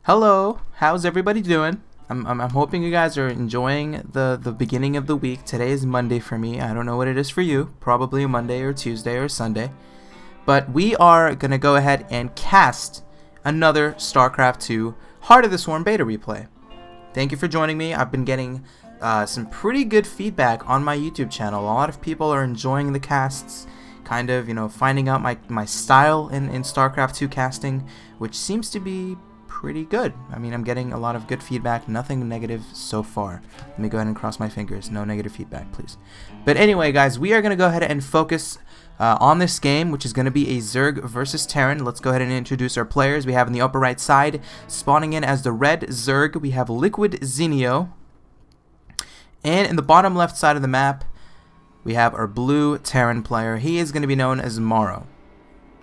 Hello, how's everybody doing? I'm hoping you guys are enjoying the beginning of the week. Today is Monday for me. I don't know what it is for you. Probably a Monday or Tuesday or Sunday. But we are going to go ahead and cast another StarCraft 2 Heart of the Swarm beta replay. Thank you for joining me. I've been getting some pretty good feedback on my YouTube channel. A lot of people are enjoying the casts, kind of, finding out my style in StarCraft 2 casting, which seems to be pretty good. I mean, I'm getting a lot of good feedback, nothing negative so far. Let me go ahead and cross my fingers. No negative feedback, please. But anyway, guys, we are going to go ahead and focus on this game, which is going to be a Zerg versus Terran. Let's go ahead and introduce our players. We have in the upper right side, spawning in as the red Zerg, we have Liquid Zenio. And in the bottom left side of the map, we have our blue Terran player. He is going to be known as MorroW.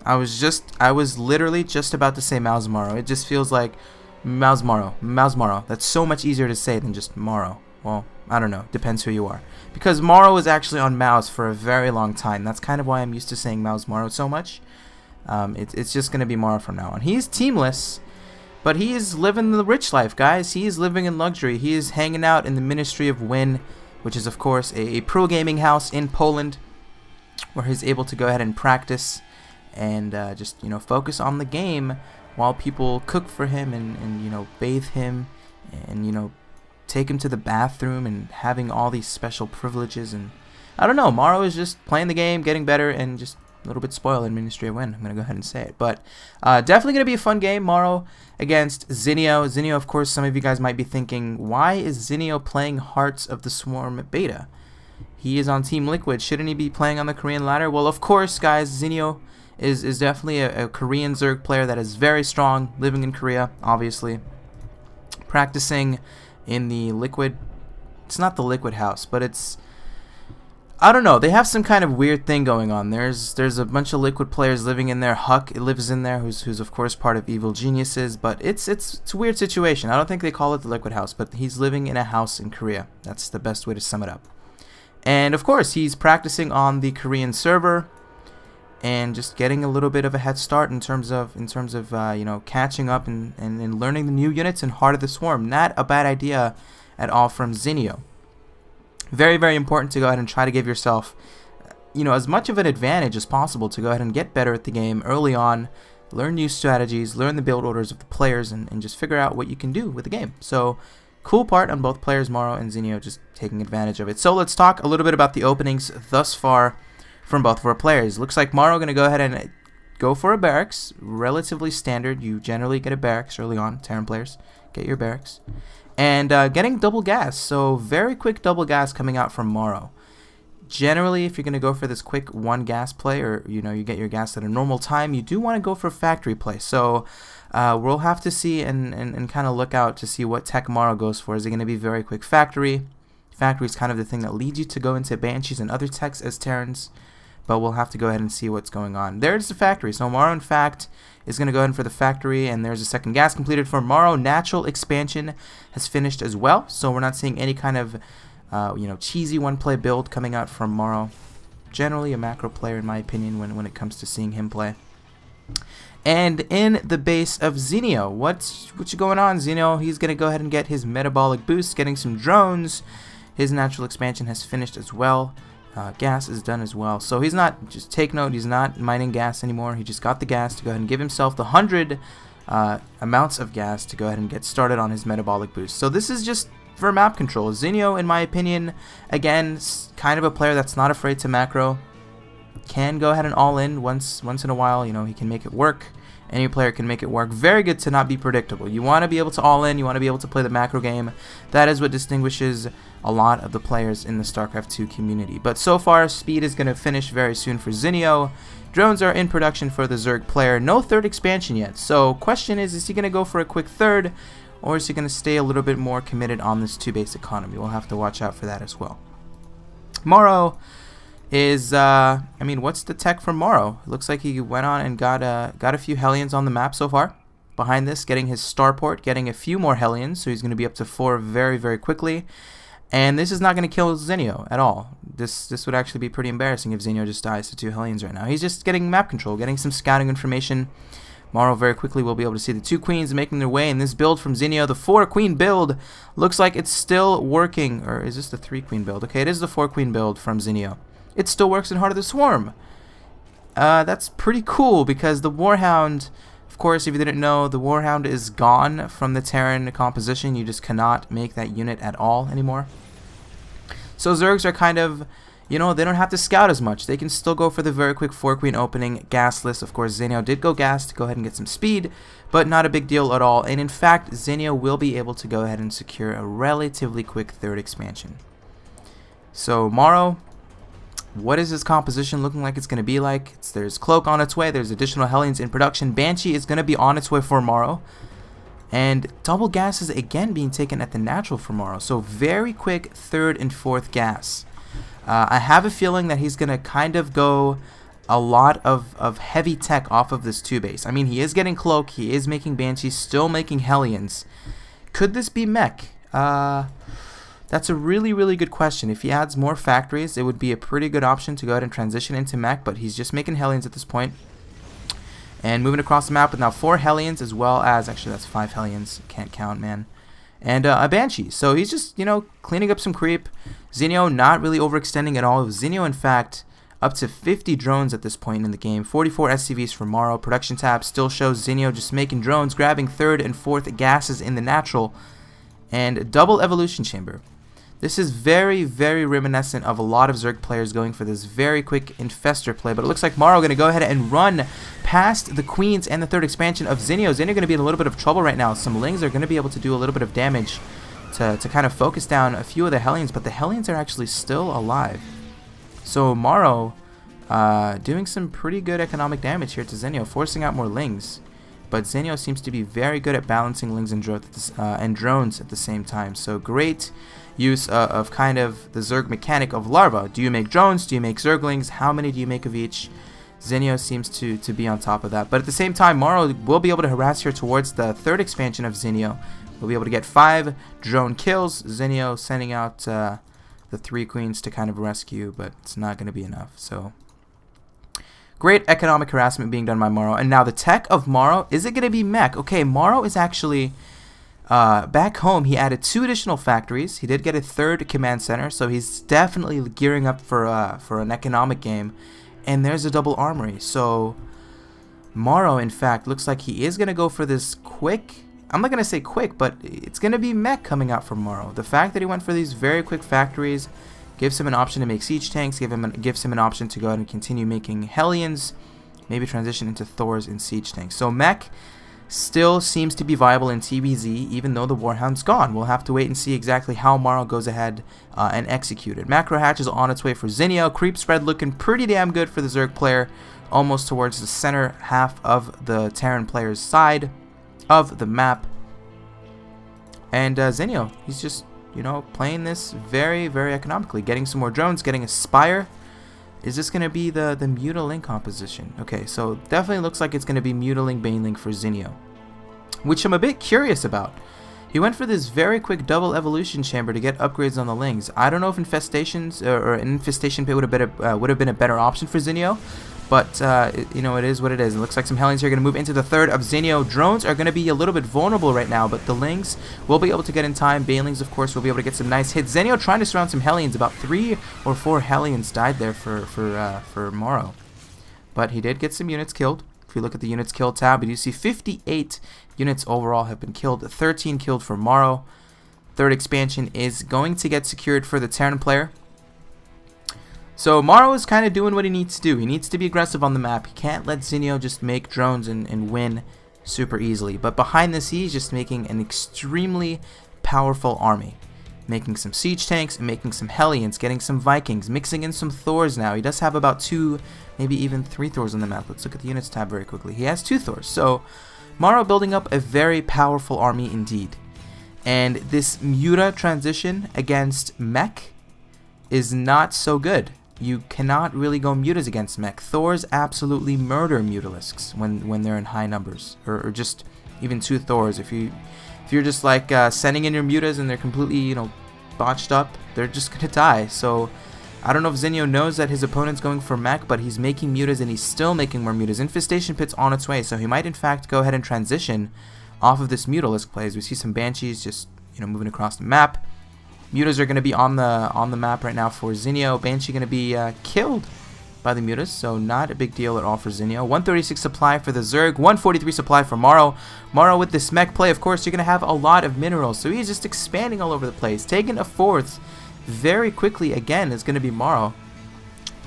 I was literally just about to say MorroW. It just feels like MorroW. That's so much easier to say than just MorroW. Well, I don't know. Depends who you are. Because MorroW was actually on mouse for a very long time. That's kind of why I'm used to saying MorroW so much. It's just going to be MorroW from now on. He's teamless, but he is living the rich life, guys. He is living in luxury. He is hanging out in the Ministry of Win, which is, of course, a pro gaming house in Poland, where he's able to go ahead and practice and just focus on the game while people cook for him and bathe him and take him to the bathroom and having all these special privileges. And I don't know, MorroW is just playing the game, getting better, and just a little bit spoiled in Ministry of Win. I'm gonna go ahead and say it, but definitely gonna be a fun game. MorroW against Zenio. Zenio, of course, some of you guys might be thinking, why is Zenio playing Hearts of the Swarm beta? He is on Team Liquid. Shouldn't he be playing on the Korean ladder? Well, of course, guys, Zenio is definitely a Korean Zerg player that is very strong, living in Korea, obviously, practicing in the Liquid. It's not the Liquid house, but it's, I don't know, they have some kind of weird thing going on. There's a bunch of Liquid players living in there. Huck lives in there, who's of course part of Evil Geniuses, but it's a weird situation. I don't think they call it the Liquid house, but he's living in a house in Korea. That's the best way to sum it up. And of course, he's practicing on the Korean server and just getting a little bit of a head start in terms of catching up and learning the new units in Heart of the Swarm. Not a bad idea at all from Zenio. Very, very important to go ahead and try to give yourself as much of an advantage as possible to go ahead and get better at the game early on, learn new strategies, learn the build orders of the players, and just figure out what you can do with the game. So cool part on both players, MorroW and Zenio, just taking advantage of it. So let's talk a little bit about the openings thus far from both of our players. Looks like MorroW going to go ahead and go for a barracks. Relatively standard. You generally get a barracks early on. Terran players, get your barracks. And getting double gas. So very quick double gas coming out from MorroW. Generally, if you're going to go for this quick one gas play, or you get your gas at a normal time, you do want to go for factory play. So we'll have to see and kind of look out to see what tech MorroW goes for. Is it going to be very quick factory? Factory is kind of the thing that leads you to go into Banshees and other techs as Terrans. But we'll have to go ahead and see what's going on. There's the factory. So MorroW, in fact, is going to go ahead for the factory, and there's a second gas completed for MorroW. Natural expansion has finished as well, so we're not seeing any kind of cheesy one-play build coming out from MorroW. Generally a macro player, in my opinion, when it comes to seeing him play. And in the base of Zenio, what's going on, Zenio? He's going to go ahead and get his metabolic boost, getting some drones. His natural expansion has finished as well. Gas is done as well. So he's not, just take note, he's not mining gas anymore. He just got the gas to go ahead and give himself the 100 amounts of gas to go ahead and get started on his metabolic boost. So this is just for map control. Zenio, in my opinion, again, kind of a player that's not afraid to macro. Can go ahead and all in once in a while. He can make it work. Any player can make it work. Very good to not be predictable. You want to be able to all in. You want to be able to play the macro game. That is what distinguishes a lot of the players in the StarCraft 2 community. But so far, speed is going to finish very soon for Zenio. Drones are in production for the Zerg player. No third expansion yet. So question is he going to go for a quick third, or is he going to stay a little bit more committed on this 2-base economy? We'll have to watch out for that as well. MorroW is, what's the tech from MorroW? It looks like he went on and got a few Hellions on the map so far. Behind this, getting his starport, getting a few more Hellions, so he's going to be up to 4 very, very quickly. And this is not going to kill Zenio at all. This would actually be pretty embarrassing if Zenio just dies to 2 Hellions right now. He's just getting map control, getting some scouting information. MorroW very quickly will be able to see the 2 queens making their way in this build from Zenio. The 4-queen build looks like it's still working. Or is this the 3-queen build? Okay, it is the 4-queen build from Zenio. It still works in Heart of the Swarm. That's pretty cool because the Warhound, of course, if you didn't know, the Warhound is gone from the Terran composition. You just cannot make that unit at all anymore. So Zergs are kind of, you know, they don't have to scout as much. They can still go for the very quick 4-queen opening, gasless. Of course, Zenio did go gas to go ahead and get some speed, but not a big deal at all. And in fact, Zenio will be able to go ahead and secure a relatively quick 3rd expansion. So MorroW, what is his composition looking like it's going to be like? There's Cloak on its way. There's additional Hellions in production. Banshee is going to be on its way for MorroW. And double gas is again being taken at the natural for MorroW. So very quick 3rd and 4th gas. I have a feeling that he's going to kind of go a lot of heavy tech off of this 2 base. I mean, he is getting Cloak. He is making Banshee. Still making Hellions. Could this be mech? That's a really, really good question. If he adds more factories, it would be a pretty good option to go ahead and transition into mech. But he's just making Hellions at this point. And moving across the map with now 4 Hellions as well as, actually that's 5 Hellions, can't count, man. And a Banshee. So he's just, you know, cleaning up some creep. Zenio not really overextending at all. Zenio, in fact, up to 50 drones at this point in the game. 44 SCVs for MorroW. Production tab still shows Zenio just making drones, grabbing 3rd and 4th gases in the natural. And double evolution chamber. This is very, very reminiscent of a lot of Zerg players going for this very quick infestor play. But it looks like MorroW going to go ahead and run past the queens and the 3rd expansion of Zenio. Zenio going to be in a little bit of trouble right now. Some Lings are going to be able to do a little bit of damage to kind of focus down a few of the Hellions. But the Hellions are actually still alive. So MorroW doing some pretty good economic damage here to Zenio, forcing out more Lings. But Zenio seems to be very good at balancing Lings and drones at the same time. So great use of kind of the Zerg mechanic of larva. Do you make drones? Do you make Zerglings? How many do you make of each? Zenio seems to be on top of that. But at the same time, MorroW will be able to harass here towards the 3rd expansion of Zenio. We'll be able to get 5 drone kills. Zenio sending out the 3 queens to kind of rescue, but it's not going to be enough. So great economic harassment being done by MorroW. And now the tech of MorroW, is it going to be mech? Okay, MorroW is actually... back home, he added 2 additional factories. He did get a 3rd command center, so he's definitely gearing up for an economic game. And there's a double armory. So MorroW, in fact, looks like he is going to go for this quick. I'm not going to say quick, but it's going to be mech coming out for MorroW. The fact that he went for these very quick factories gives him an option to make siege tanks, gives him an option to go ahead and continue making Hellions, maybe transition into Thors and siege tanks. So mech still seems to be viable in TBZ, even though the Warhound's gone. We'll have to wait and see exactly how MorroW goes ahead and execute it. Macro hatch is on its way for Zenio. Creep spread looking pretty damn good for the Zerg player, almost towards the center half of the Terran player's side of the map. And Zenio, he's just, you know, playing this very, very economically, getting some more drones, getting a Spire. Is this going to be the Mutaling composition? Okay, so definitely looks like it's going to be Mutaling Baneling for Zenio, which I'm a bit curious about. He went for this very quick double evolution chamber to get upgrades on the Lings. I don't know if infestations or an infestation pit would have been a better option for Zenio, but you know, it is what it is. It looks like some Hellions here are going to move into the 3rd of Zenio. Drones are going to be a little bit vulnerable right now, but the Lings will be able to get in time. Banelings, of course, will be able to get some nice hits. Zenio trying to surround some Hellions. About 3 or 4 Hellions died there for MorroW, but he did get some units killed. If you look at the units killed tab, you see 58 units overall have been killed. 13 killed for MorroW. 3rd expansion is going to get secured for the Terran player. So MorroW is kind of doing what he needs to do. He needs to be aggressive on the map. He can't let Zenio just make drones and win super easily. But behind the scenes, just making an extremely powerful army. Making some siege tanks and making some Hellions, getting some Vikings, mixing in some Thors now. He does have about 2, maybe even 3 Thors on the map. Let's look at the units tab very quickly. He has 2 Thors. So MorroW building up a very powerful army indeed. And this Muta transition against mech is not so good. You cannot really go mutas against mech. Thors absolutely murder mutalisks when they're in high numbers, or just even 2 Thors. If you're just like sending in your mutas and they're completely, you know, botched up, they're just gonna die. So I don't know if Zenio knows that his opponent's going for mech, but he's making mutas and he's still making more mutas. Infestation Pit's on its way, so he might in fact go ahead and transition off of this mutalisk play. As we see some banshees just, you know, moving across the map. Mutas are going to be on the map right now for Zenio. Banshee going to be killed by the mutas, so not a big deal at all for Zenio. 136 supply for the Zerg, 143 supply for MorroW. MorroW with this mech play, of course, you're going to have a lot of minerals, so he's just expanding all over the place. Taking a fourth very quickly again is going to be MorroW.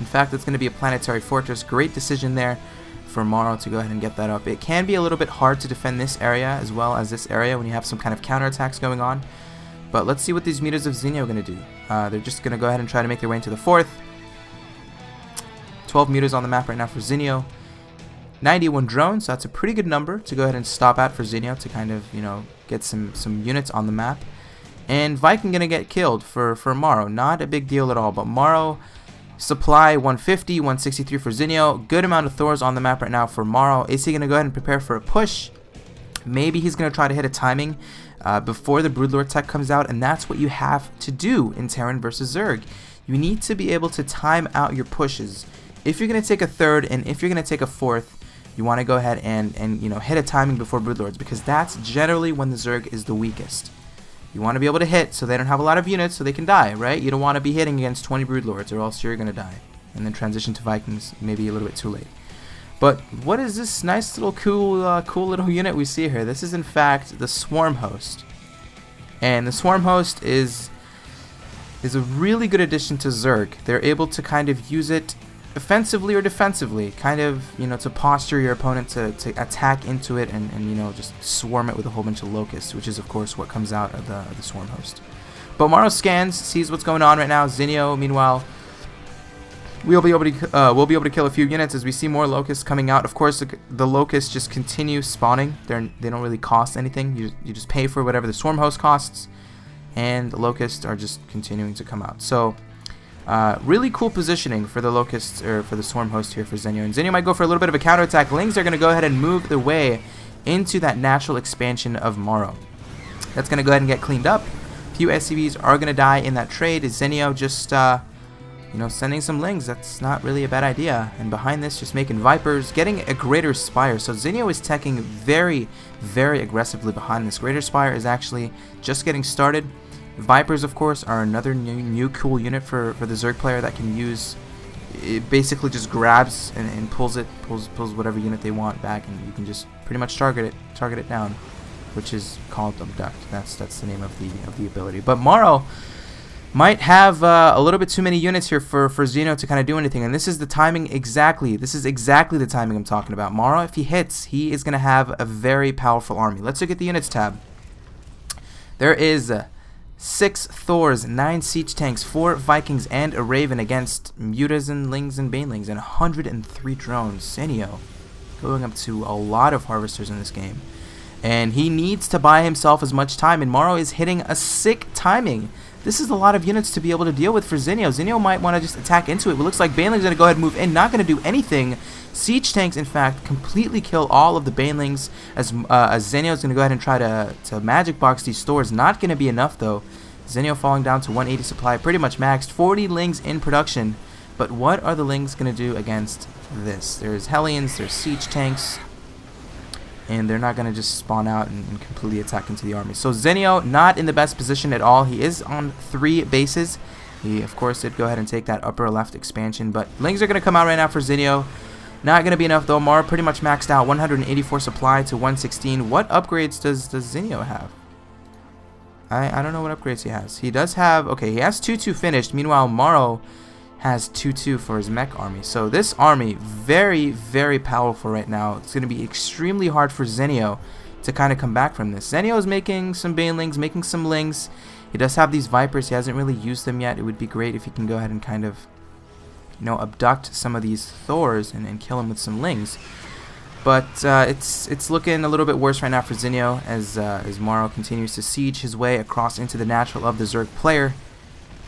In fact, it's going to be a planetary fortress. Great decision there for MorroW to go ahead and get that up. It can be a little bit hard to defend this area as well as this area when you have some kind of counterattacks going on. But let's see what these mutas of Zenio are going to do. They're just going to go ahead and try to make their way into the fourth. 12 mutas on the map right now for Zenio. 91 drones, so that's a pretty good number to go ahead and stop at for Zenio to kind of, you know, get some units on the map. And Viking going to get killed for MorroW. Not a big deal at all, but MorroW supply 150, 163 for Zenio. Good amount of Thors on the map right now for MorroW. Is he going to go ahead and prepare for a push? Maybe he's going to try to hit a timing before the Broodlord tech comes out, and that's what you have to do in Terran versus Zerg. You need to be able to time out your pushes. If you're going to take a third and if you're going to take a fourth, you want to go ahead and you know, hit a timing before Broodlords, because that's generally when the Zerg is the weakest. You want to be able to hit so they don't have a lot of units so they can die, right? You don't want to be hitting against 20 Broodlords or else you're going to die. And then transition to Vikings, maybe a little bit too late. But what is this nice little cool little unit we see here? This is in fact the Swarm Host. And the Swarm Host is a really good addition to Zerg. They're able to kind of use it offensively or defensively, kind of, you know, to posture your opponent to attack into it and you know, just swarm it with a whole bunch of locusts, which is of course what comes out of the Swarm Host. But MorroW scans, sees what's going on right now. Zenio, meanwhile, we'll be able to kill a few units as we see more locusts coming out. Of course, the locusts just continue spawning. They don't really cost anything. You just pay for whatever the Swarm Host costs, and the locusts are just continuing to come out. So really cool positioning for the locusts, or for the Swarm Host here for Zenio. And Zenio might go for a little bit of a counterattack. Lings are going to go ahead and move their way into that natural expansion of MorroW. That's going to go ahead and get cleaned up. A few SCVs are going to die in that trade. Is Zenio just you know, sending some Lings? That's not really a bad idea. And behind this, just making Vipers, getting a Greater Spire. So Zenio is teching very, very aggressively behind this. Greater Spire is actually just getting started. Vipers, of course, are another new cool unit for the Zerg player that can use. It basically just grabs and pulls whatever unit they want back, and you can just pretty much target it down, which is called Abduct. That's the name of the ability. But MorroW might have a little bit too many units here for Zenio to kind of do anything, and this is the timing exactly. This is exactly the timing I'm talking about. MorroW, if he hits, he is going to have a very powerful army. Let's look at the units tab. There is 6 Thors, 9 Siege Tanks, 4 Vikings, and a Raven against Mutas and Lings and Banelings, and 103 drones. Zenio going up to a lot of Harvesters in this game. And he needs to buy himself as much time, and MorroW is hitting a sick timing. This is a lot of units to be able to deal with for Zenio. Zenio might want to just attack into it, but looks like Baneling's going to go ahead and move in, not going to do anything. Siege Tanks, in fact, completely kill all of the Banelings, as Zenio is going to go ahead and try to Magic Box these stores. Not going to be enough, though. Zenio falling down to 180 supply, pretty much maxed. 40 Lings in production, but what are the Lings going to do against this? There's Hellions, there's Siege Tanks, and they're not going to just spawn out and completely attack into the army. So Zenio, not in the best position at all. He is on 3 bases. He, of course, did go ahead and take that upper left expansion, but Lings are going to come out right now for Zenio. Not going to be enough, though. MorroW pretty much maxed out. 184 supply to 116. What upgrades does Zenio have? I don't know what upgrades he has. He does have... Okay, he has 2-2 finished. Meanwhile, MorroW has 2-2 for his mech army. So this army, very, very powerful right now. It's going to be extremely hard for Zenio to kind of come back from this. Zenio is making some Banelings, making some Lings. He does have these Vipers. He hasn't really used them yet. It would be great if he can go ahead and kind of, you know, abduct some of these Thors and kill them with some Lings. But it's looking a little bit worse right now for Zenio as MorroW continues to siege his way across into the natural of the Zerg player.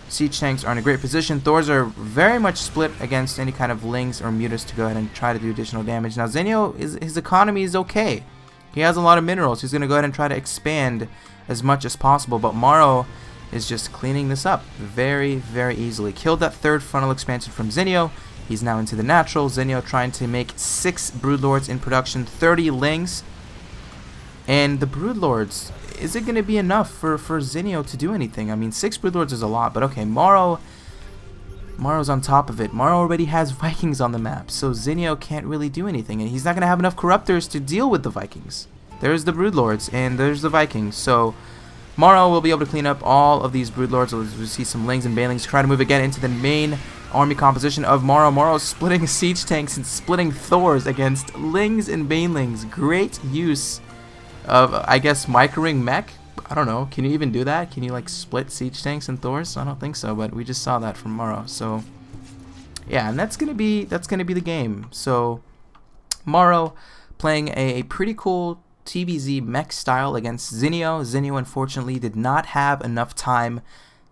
Siege Tanks are in a great position. Thors are very much split against any kind of Lings or Mutas to go ahead and try to do additional damage. Now Zenio, his economy is okay. He has a lot of minerals. He's going to go ahead and try to expand as much as possible. But MorroW is just cleaning this up very, very easily. Killed that third frontal expansion from Zenio. He's now into the natural. Zenio trying to make 6 Broodlords in production, 30 Lings. And the Broodlords, is it going to be enough for Zenio to do anything? I mean, 6 Broodlords is a lot, but okay, MorroW's on top of it. MorroW already has Vikings on the map, so Zenio can't really do anything, and he's not going to have enough Corruptors to deal with the Vikings. There's the Broodlords, and there's the Vikings, so MorroW will be able to clean up all of these Broodlords. We'll see some Lings and Banelings try to move again into the main army composition of MorroW. MorroW splitting siege tanks and splitting Thors against Lings and Banelings. Great use of, I guess, microing mech. I don't know. Can you even do that? Can you like split siege tanks and Thors? I don't think so, but we just saw that from MorroW. So yeah, and that's gonna be the game. So MorroW playing a pretty cool TVZ mech style against Zenio. Zenio unfortunately did not have enough time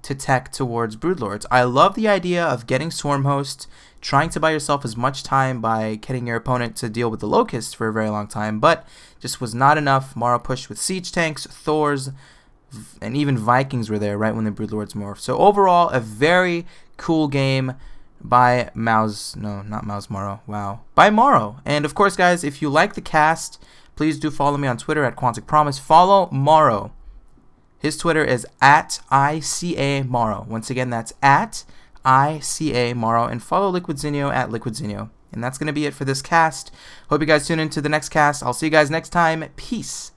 to tech towards Broodlords. I love the idea of getting Swarm Host, trying to buy yourself as much time by getting your opponent to deal with the Locusts for a very long time, but just was not enough. MorroW pushed with Siege Tanks, Thors, and even Vikings were there right when the Broodlords morphed. So overall, a very cool game by MorroW. Wow. By MorroW. And of course, guys, if you like the cast, please do follow me on Twitter at Quantic Promise. Follow MorroW. His Twitter is at ICA MorroW. Once again, that's at ICA MorroW. And follow Liquid Zenio at Liquid Zenio. And that's going to be it for this cast. Hope you guys tune in to the next cast. I'll see you guys next time. Peace.